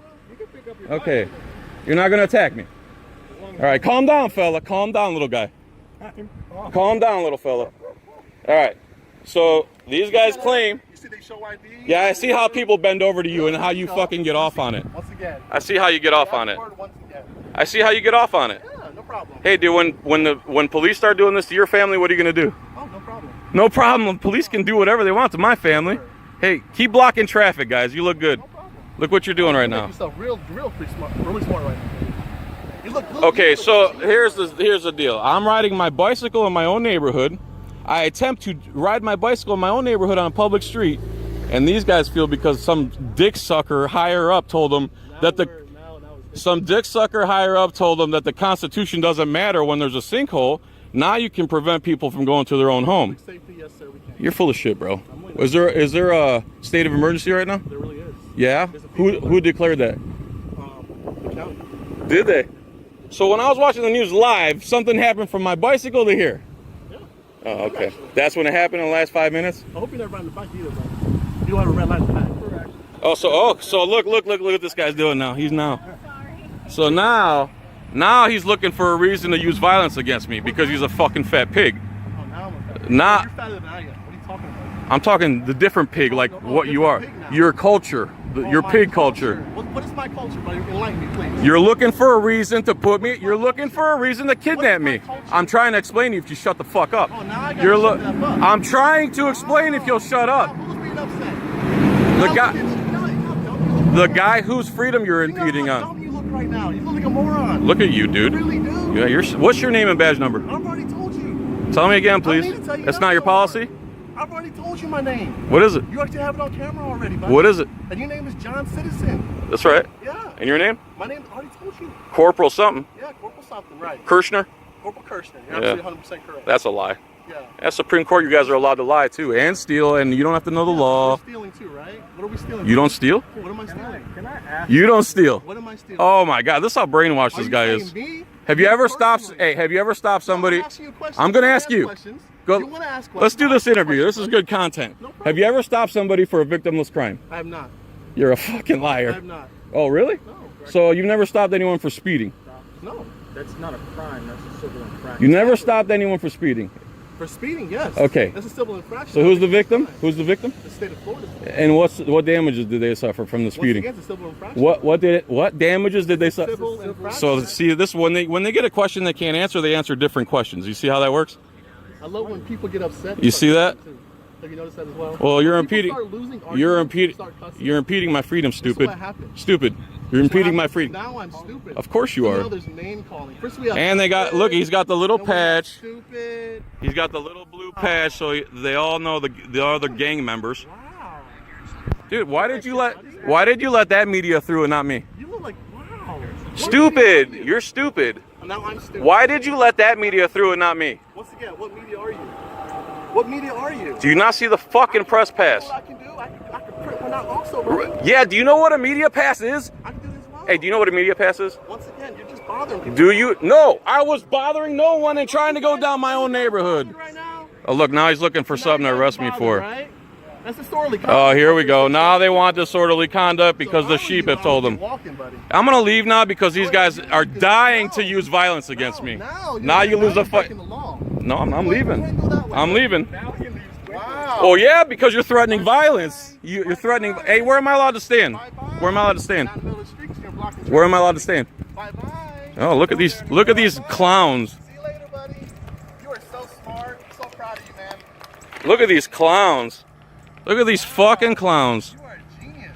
Okay. You're not going to attack me. All right, calm down, fella. Calm down, little guy. Calm down, little fella. All right. So these guys claim. You see they show ID? Yeah, I see how people bend over to you and how you fucking get off on it. Once again. I see how you get off on it. I see how you get off on it. Yeah, no problem. Hey, dude, when police start doing this to your family, what are you going to do? Oh, no problem. No problem. Police can do whatever they want to my family. Hey, keep blocking traffic, guys. You look good. Look what you're doing right now. You yourself real pretty smart, really smart right now. You look good. Okay, so here's the deal. I'm riding my bicycle in my own neighborhood. I attempt to ride my bicycle in my own neighborhood on a public street, and these guys feel because some dick sucker higher up told them that the Constitution doesn't matter when there's a sinkhole. Now you can prevent people from going to their own home. Yes, sir, we can. You're full of shit, bro. Is there a state of emergency right now? There really is. Yeah? Who declared that? The county. Did they? So when I was watching the news live, something happened from my bicycle to here. Yeah. Oh, okay. That's when it happened in the last 5 minutes? I hope you never ride the bike either, bro. You don't have a red light in the back. Correct. So look what this guy's doing now. So now he's looking for a reason to use violence against me because he's a fucking fat pig. Oh, now I'm a fat pig. Not. You're fatter than I am. What are you talking about? I'm talking the different pig, like what you are. Your culture, your pig culture. What is my culture, buddy? Enlighten me, please. You're looking for a reason to you're looking for a reason to kidnap me. I'm trying to explain to you if you shut the fuck up. Oh, now I gotta shut that up. I'm trying to explain if you'll shut up. Who's being upset? The guy whose freedom you're impeding on. How dumb you look right now? You look like a moron. Look at you, dude. You really do. Yeah, what's your name and badge number? I've already told you. Tell me again, please. That's not your policy? I've already told you my name. What is it? You actually have it on camera already, buddy. What is it? And your name is John Citizen. That's right. Yeah. And your name? My name, I already told you. Corporal something. Yeah, Corporal something, right. Kirshner? Corporal Kirshner. You're absolutely 100% correct. That's a lie. Yeah. At Supreme Court, you guys are allowed to lie too, and steal, and you don't have to know the law. We're stealing too, right? What are we stealing? You don't steal? What am I stealing? Can I ask? You don't steal. What am I stealing? Oh my God, this is how brainwashed this guy is. Me? Have you ever stopped? Hey, have you ever stopped somebody? I'm gonna ask you. Go. Let's do this interview. This is good content. Have you ever stopped somebody for a victimless crime? I have not. You're a fucking liar. I have not. Oh really? No. So you've never stopped anyone for speeding? No. That's not a crime. That's a civil infraction. You never stopped anyone for speeding? For speeding, yes. Okay. That's a civil infraction. So who's the victim? Who's the victim? The state of Florida. And what damages did they suffer from the speeding? Once again, it's a civil infraction. What damages did they suffer? Civil infraction. So see this when they get a question they can't answer, they answer different questions. You see how that works? I love when people get upset. You see that? Have you noticed that as well? Well, you're People impeding. start losing You're arguments, impeding. You're impeding my freedom, stupid. what happens. Stupid. You're impeding my freedom. Now I'm stupid. Of course you So are. now there's name calling. First we have And they got look. He's got the little patch. Stupid. He's got the little blue patch, so they all know the other gang members. Wow. Dude, why did you let that media through and not me? You look like wow. Stupid. You're stupid. Now I'm stupid. Why did you let that media through and not me? Once again, what media are you? What media are you? Do you not see the fucking press pass? What I can do? I can print one out also, right? Yeah, do you know what a media pass is? I can do this as well. Hey, do you know what a media pass is? Once again, you're just bothering people. Do you? No, I was bothering no one and trying to go down my own neighborhood. Right now? Oh, look, now he's looking for something to arrest me for. Right? That's disorderly conduct. Oh, here we go. Now they want disorderly conduct because the sheep have told them. I'm going to leave now because these guys are dying to use violence against me. Now you lose a fight. No, I'm leaving. I'm leaving. Wow. Oh, yeah, because you're threatening violence. You're threatening. Hey, where am I allowed to stand? Where am I allowed to stand? Where am I allowed to stand? Bye-bye. Oh, look at these clowns. See you later, buddy. You are so smart. I'm so proud of you, man. Look at these clowns. Look at these fucking clowns. You are a genius.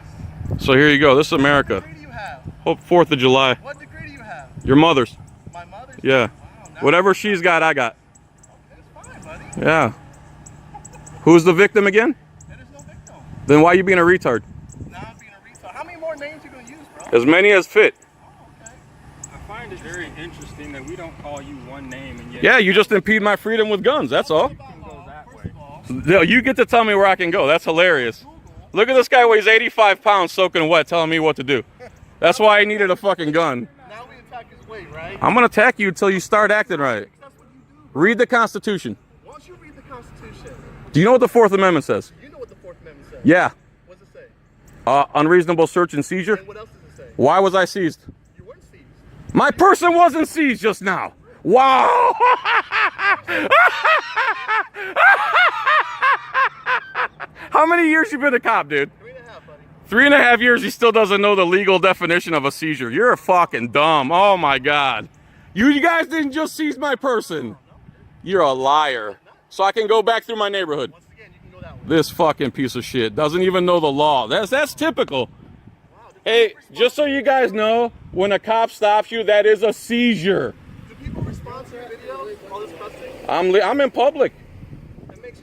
So here you go. This is America. What degree do you have? Hope 4th of July. What degree do you have? Your mother's. My mother's? Yeah. Wow, Whatever she's got, I got. That's fine, buddy. Yeah. Who's the victim again? There is no victim. Then why are you being a retard? Now I'm being a retard. How many more names are you going to use, bro? As many as fit. Oh, okay. I find it very interesting that we don't call you one name and yet. Yeah, you just impede my freedom with guns. That's all. You can go that way. No, you get to tell me where I can go. That's hilarious. Look at this guy weighs 85 pounds soaking wet telling me what to do. That's why I needed a fucking gun. Now we attack his weight, right? I'm going to attack you until you start acting right. That's what Read the Constitution. Once you read the Constitution. Do you know what the Fourth Amendment says? You know what the Fourth Amendment says. Yeah. What does it say? Unreasonable search and seizure. And what else does it say? Why was I seized? You weren't seized. My person wasn't seized just now. Wow. How many years you been a cop, dude? 3.5, buddy. 3.5 years, he still doesn't know the legal definition of a seizure. You're fucking dumb. Oh my God. You guys didn't just seize my person. You're a liar. So I can go back through my neighborhood. Once again, you can go that way. This fucking piece of shit doesn't even know the law. That's typical. Hey, just so you guys know, when a cop stops you, that is a seizure. Do people respond to your videos? All this cussing? I'm in public.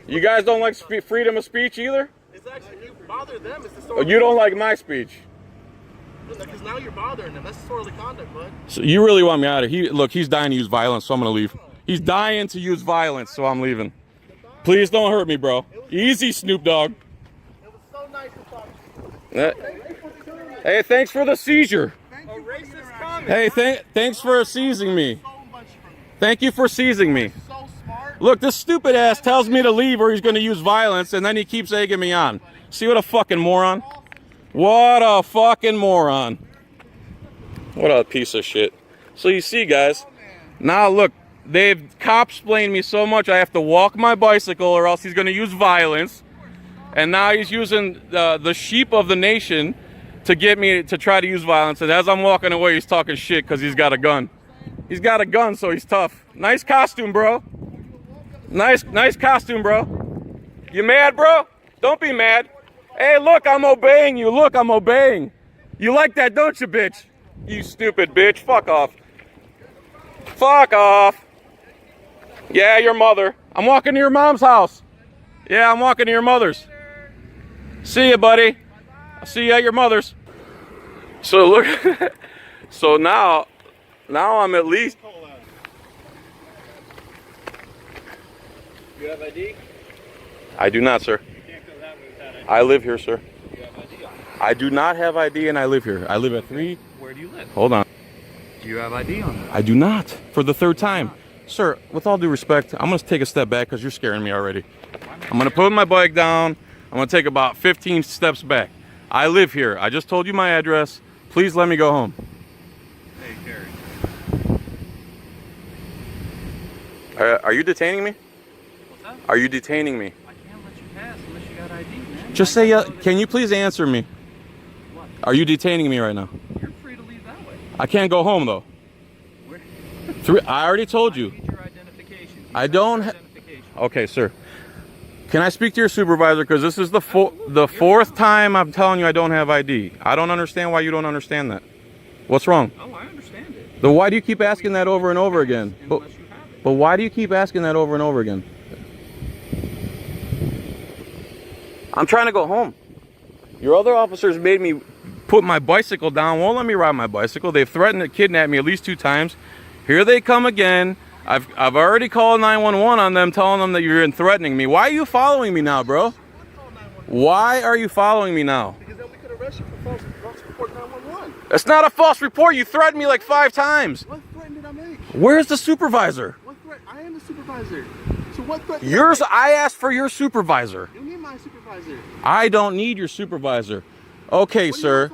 You guys don't like freedom of speech either? It's actually, you bother them. It's disorderly. Oh, you don't like my speech. Because now you're bothering them. That's disorderly conduct, bud. So you really want me out of here? Look, he's dying to use violence, so I'm gonna leave. He's dying to use violence, so I'm leaving. Please don't hurt me, bro. Easy, Snoop Dogg. It was so nice to talk to you. Hey, thanks for the seizure. Hey, thanks for seizing me. Thank you for seizing me. Look, this stupid ass tells me to leave or he's going to use violence, and then he keeps egging me on. See what a fucking moron? What a fucking moron. What a piece of shit. So you see, guys, now look, they've cop-splained me so much I have to walk my bicycle or else he's going to use violence. And now he's using the sheep of the nation to get me to try to use violence. And as I'm walking away, he's talking shit because he's got a gun. He's got a gun, so he's tough. Nice costume, bro. Nice costume, bro. You mad, bro? Don't be mad. Hey, look, I'm obeying you. Look, I'm obeying. You like that, don't you, bitch? You stupid bitch. Fuck off. Fuck off. Yeah, your mother. I'm walking to your mom's house. Yeah, I'm walking to your mother's. See ya, buddy. I'll see you at your mother's. So look, so now I'm at least. You have ID? I do not, sir. You can't go that way without ID. I live here, sir. You have ID on you. I do not have ID and I live here. I live at 3. Where do you live? Hold on. Do you have ID on you? I do not. For the 3rd time. Sir, with all due respect, I'm going to take a step back because you're scaring me already. I'm going to put my bike down. I'm going to take about 15 steps back. I live here. I just told you my address. Please let me go home. Hey, Gary. Are you detaining me? What's that? Are you detaining me? I can't let you pass unless you got ID, man. Just say, can you please answer me? What? Are you detaining me right now? You're free to leave that way. I can't go home, though. Where? I already told you. I need your identification. I don't. Okay, sir. Can I speak to your supervisor? Because this is the 4th time I'm telling you I don't have ID. I don't understand why you don't understand that. What's wrong? Oh, I understand it. Then why do you keep asking that over and over again? But why do you keep asking that over and over again? I'm trying to go home. Your other officers made me put my bicycle down, won't let me ride my bicycle. They've threatened to kidnap me at least 2 times. Here they come again. I've already called 911 on them, telling them that you're threatening me. Why are you following me now, bro? Why are you following me now? Because then we could arrest you for false report 911. That's not a false report. You threatened me like 5 times. What threat did I make? Where's the supervisor? What threat? I am the supervisor. So what threat? Yours. I asked for your supervisor. You need my supervisor. I don't need your supervisor. Okay, sir.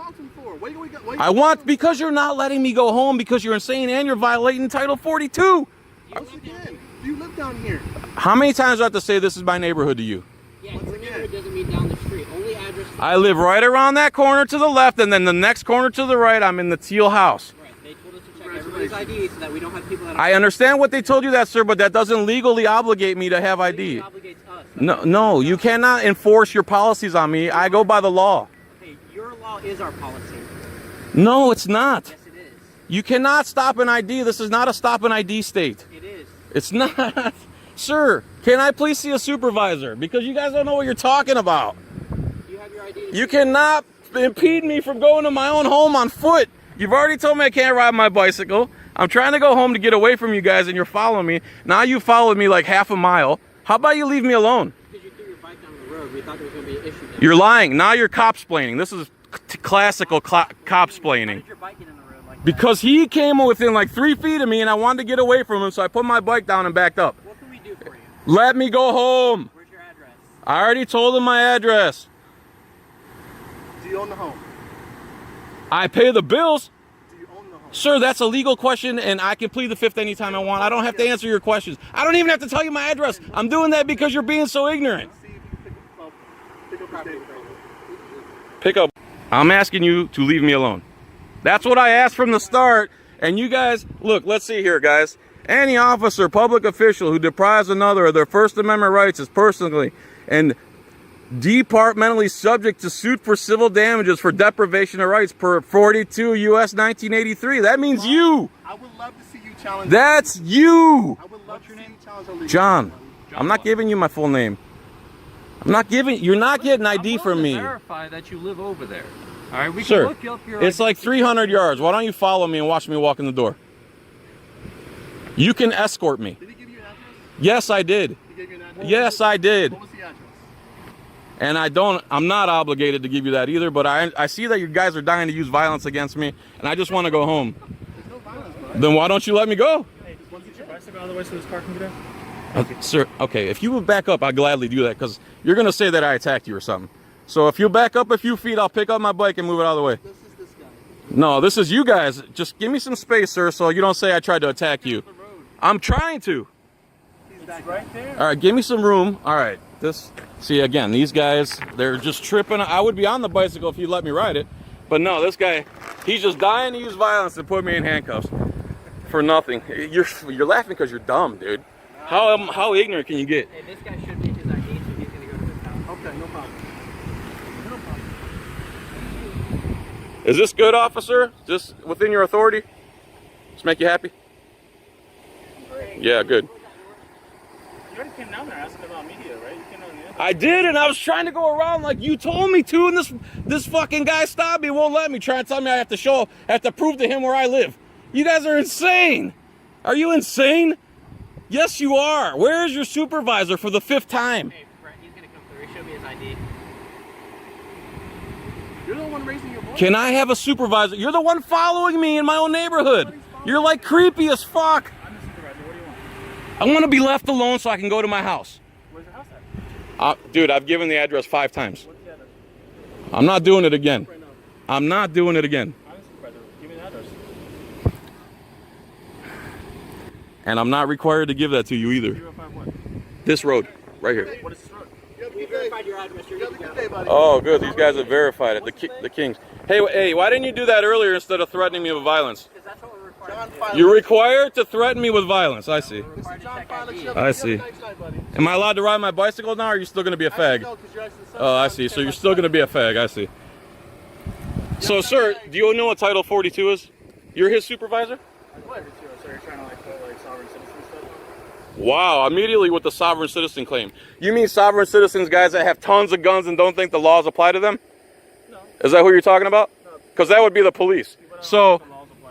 I want, because you're not letting me go home because you're insane and you're violating Title 42. Once again, you live down here. How many times do I have to say this is my neighborhood to you? Yeah, your neighborhood doesn't mean down the street. Only address. I live right around that corner to the left, and then the next corner to the right, I'm in the teal house. Right. They told us to check everybody's ID so that we don't have people that. I understand what they told you that, sir, but that doesn't legally obligate me to have ID. It obligates us. No, you cannot enforce your policies on me. I go by the law. Okay, your law is our policy. No, it's not. Yes, it is. You cannot stop an ID. This is not a stop an ID state. It is. It's not. Sir, can I please see a supervisor? Because you guys don't know what you're talking about. You have your ID. You cannot impede me from going to my own home on foot. You've already told me I can't ride my bicycle. I'm trying to go home to get away from you guys, and you're following me. Now you followed me like half a mile. How about you leave me alone? Because you threw your bike down the road. We thought there was going to be an issue there. You're lying. Now you're cop-splaining. This is classical cop-splaining. How did your bike get in the road like that? Because he came within like 3 feet of me, and I wanted to get away from him, so I put my bike down and backed up. Well, Let me go home. Where's your address? I already told him my address. Do you own the home? I pay the bills. Do you own the home? Sir, that's a legal question, and I can plead the fifth anytime I want. I don't have to answer your questions. I don't even have to tell you my address. I'm doing that because you're being so ignorant. Pick up. I'm asking you to leave me alone. That's what I asked from the start. And you guys, look, let's see here, guys. Any officer, public official who deprives another of their First Amendment rights is personally and departmentally subject to suit for civil damages for deprivation of rights per 42 U.S. 1983. That means you. I would love to see you challenge. That's you. I would love to see you challenge a legal. John, I'm not giving you my full name. I'm not giving. You're not getting ID from me. Verify that you live over there. All right, we Sir, can look up your it's like 300 yards. Why don't you follow me and watch me walk in the door? You can escort me. Did he give you an address? Yes, I did. He gave you an address? Yes, I did. What was the address? And I'm not obligated to give you that either, but I see that you guys are dying to use violence against me, and I just want to go home. There's no violence, bro. Then why don't you let me go? Hey, just want to get your bicycle out of the way so this car can get out? Okay, sir, okay, if you would back up, I'd gladly do that, because you're going to say that I attacked you or something. So if you back up a few feet, I'll pick up my bike and move it out of the way. This is this guy. No, this is you guys. Just give me some space, sir, so you don't say I tried to attack you. I'm trying to. He's back right there. All right, give me some room. All right, see, again, these guys, they're just tripping. I would be on the bicycle if you let me ride it. But no, this guy, he's just dying to use violence to put me in handcuffs for nothing. You're laughing because you're dumb, dude. How ignorant can you get? Hey, this guy should be his ID, so he's going to go to his house. Okay, no problem. No problem. Is this good, officer? Just within your authority? Just make you happy? Yeah, good. You already came down there asking about media, right? You came down there. I did, and I was trying to go around like you told me to, and this fucking guy stopped me, won't let me, trying to tell me I have to prove to him where I live. You guys are insane. Are you insane? Yes, you are. Where is your supervisor for the 5th time? Hey, Brett, he's going to come through. Show me his ID. You're the one raising your voice. Can I have a supervisor? You're the one following me in my own neighborhood. You're like creepy as fuck. I'm the supervisor. What do you want? I want to be left alone so I can go to my house. Where's your house at? Dude, I've given the address 5 times. What's the address? I'm not doing it again. I'm not doing it again. I'm the supervisor. Give me the address. And I'm not required to give that to you either. 051 what? This road, right here. What is this road? We verified your address. You're good to go. Oh, good. These guys have verified it. The Kings. Hey, why didn't you do that earlier instead of threatening me with violence? Because that's what we're required to do. You're required to threaten me with violence. I see. We're required to check ID. I see. Am I allowed to ride my bicycle now, or are you still going to be a fag? Oh, I see. So you're still going to be a fag. I see. So, sir, do you know what Title 42 is? You're his supervisor? So you're trying to put sovereign citizen stuff on? Wow, immediately with the sovereign citizen claim. You mean sovereign citizens, guys that have tons of guns and don't think the laws apply to them? No. Is that who you're talking about? Because that would be the police. So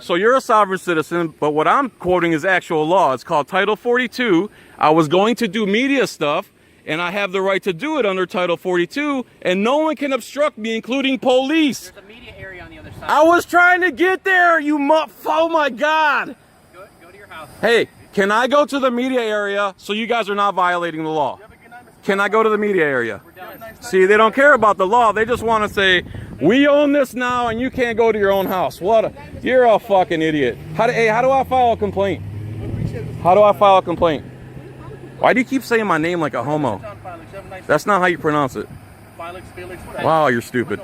you're a sovereign citizen, but what I'm quoting is actual law. It's called Title 42. I was going to do media stuff, and I have the right to do it under Title 42, and no one can obstruct me, including police. There's a media area on the other side. I was trying to get there, oh my God. Go to your house. Hey, can I go to the media area so you guys are not violating the law? Can I go to the media area? See, they don't care about the law. They just want to say, we own this now and you can't go to your own house. You're a fucking idiot. How do I file a complaint? How do I file a complaint? Why do you keep saying my name like a homo? That's not how you pronounce it. Wow, you're stupid.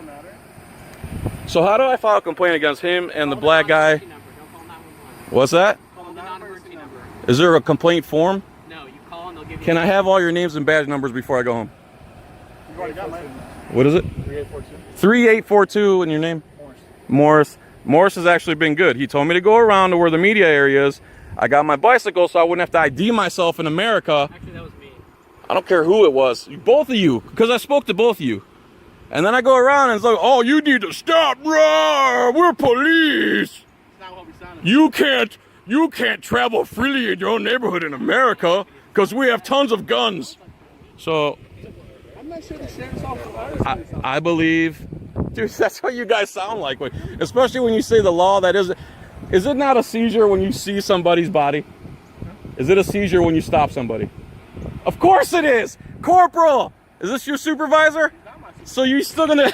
So how do I file a complaint against him and the black guy? What's that? Is there a complaint form? No, you call and they'll give you. Can I have all your names and badge numbers before I go home? You've already got mine. What is it? 3842. 3842 and your name? Morris. Morris has actually been good. He told me to go around to where the media area is. I got my bicycle so I wouldn't have to ID myself in America. Actually, that was me. I don't care who it was. Both of you. Because I spoke to both of you. And then I go around and it's like, oh, you need to stop. We're police. You can't travel freely in your own neighborhood in America because we have tons of guns. So I'm not sure the sheriff's officer. I believe, dude, that's what you guys sound like, especially when you say the law. That is it not a seizure when you see somebody's body? Is it a seizure when you stop somebody? Of course it is. Corporal, is this your supervisor? So you still gonna,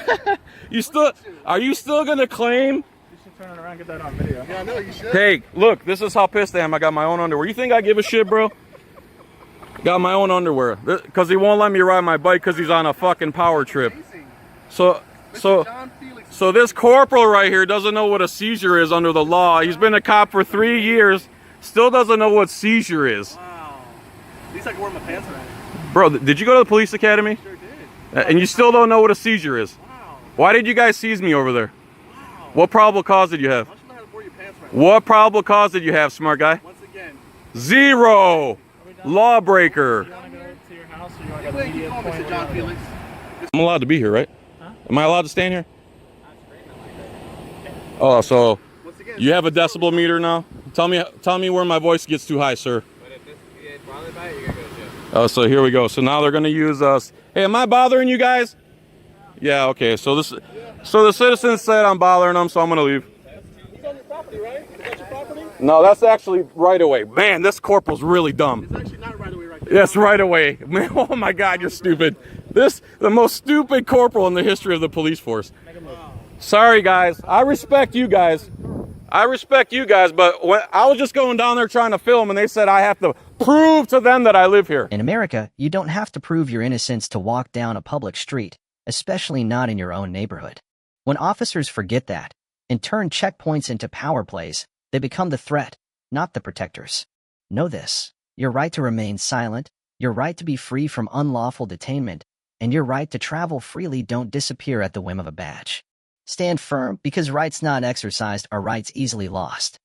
are you still gonna claim? You should turn it around and get that on video. Yeah, I know you should. Hey, look, this is how pissed I am. I got my own underwear. You think I give a shit, bro? Got my own underwear. Because he won't let me ride my bike because he's on a fucking power trip. So this corporal right here doesn't know what a seizure is under the law. He's been a cop for 3 years, still doesn't know what seizure is. Wow. At least I can wear my pants right. Bro, did you go to the police academy? Sure did. And you still don't know what a seizure is? Wow. Why did you guys seize me over there? Wow. What probable cause did you have? Why don't you know how to wear your pants right? What probable cause did you have, smart guy? Once again. 0. Lawbreaker. You want to go to your house or you want to go to the Mr. John Felix? I'm allowed to be here, right? Huh? Am I allowed to stand here? Oh, so you have a decibel meter now? Tell me where my voice gets too high, sir. Oh, so here we go. So now they're gonna use us. Hey, am I bothering you guys? Yeah, okay. So the citizens said I'm bothering them, so I'm gonna leave. It's on your property, right? Is that your property? No, that's actually right away. Man, this corporal's really dumb. It's actually not right away right there. That's right away. Man, oh my God, you're stupid. The most stupid corporal in the history of the police force. Sorry, guys. I respect you guys. But when I was just going down there trying to film, and they said I have to prove to them that I live here. In America, you don't have to prove your innocence to walk down a public street, especially not in your own neighborhood. When officers forget that, and turn checkpoints into power plays, they become the threat, not the protectors. Know this: your right to remain silent, your right to be free from unlawful detainment, and your right to travel freely don't disappear at the whim of a badge. Stand firm, because rights not exercised are rights easily lost.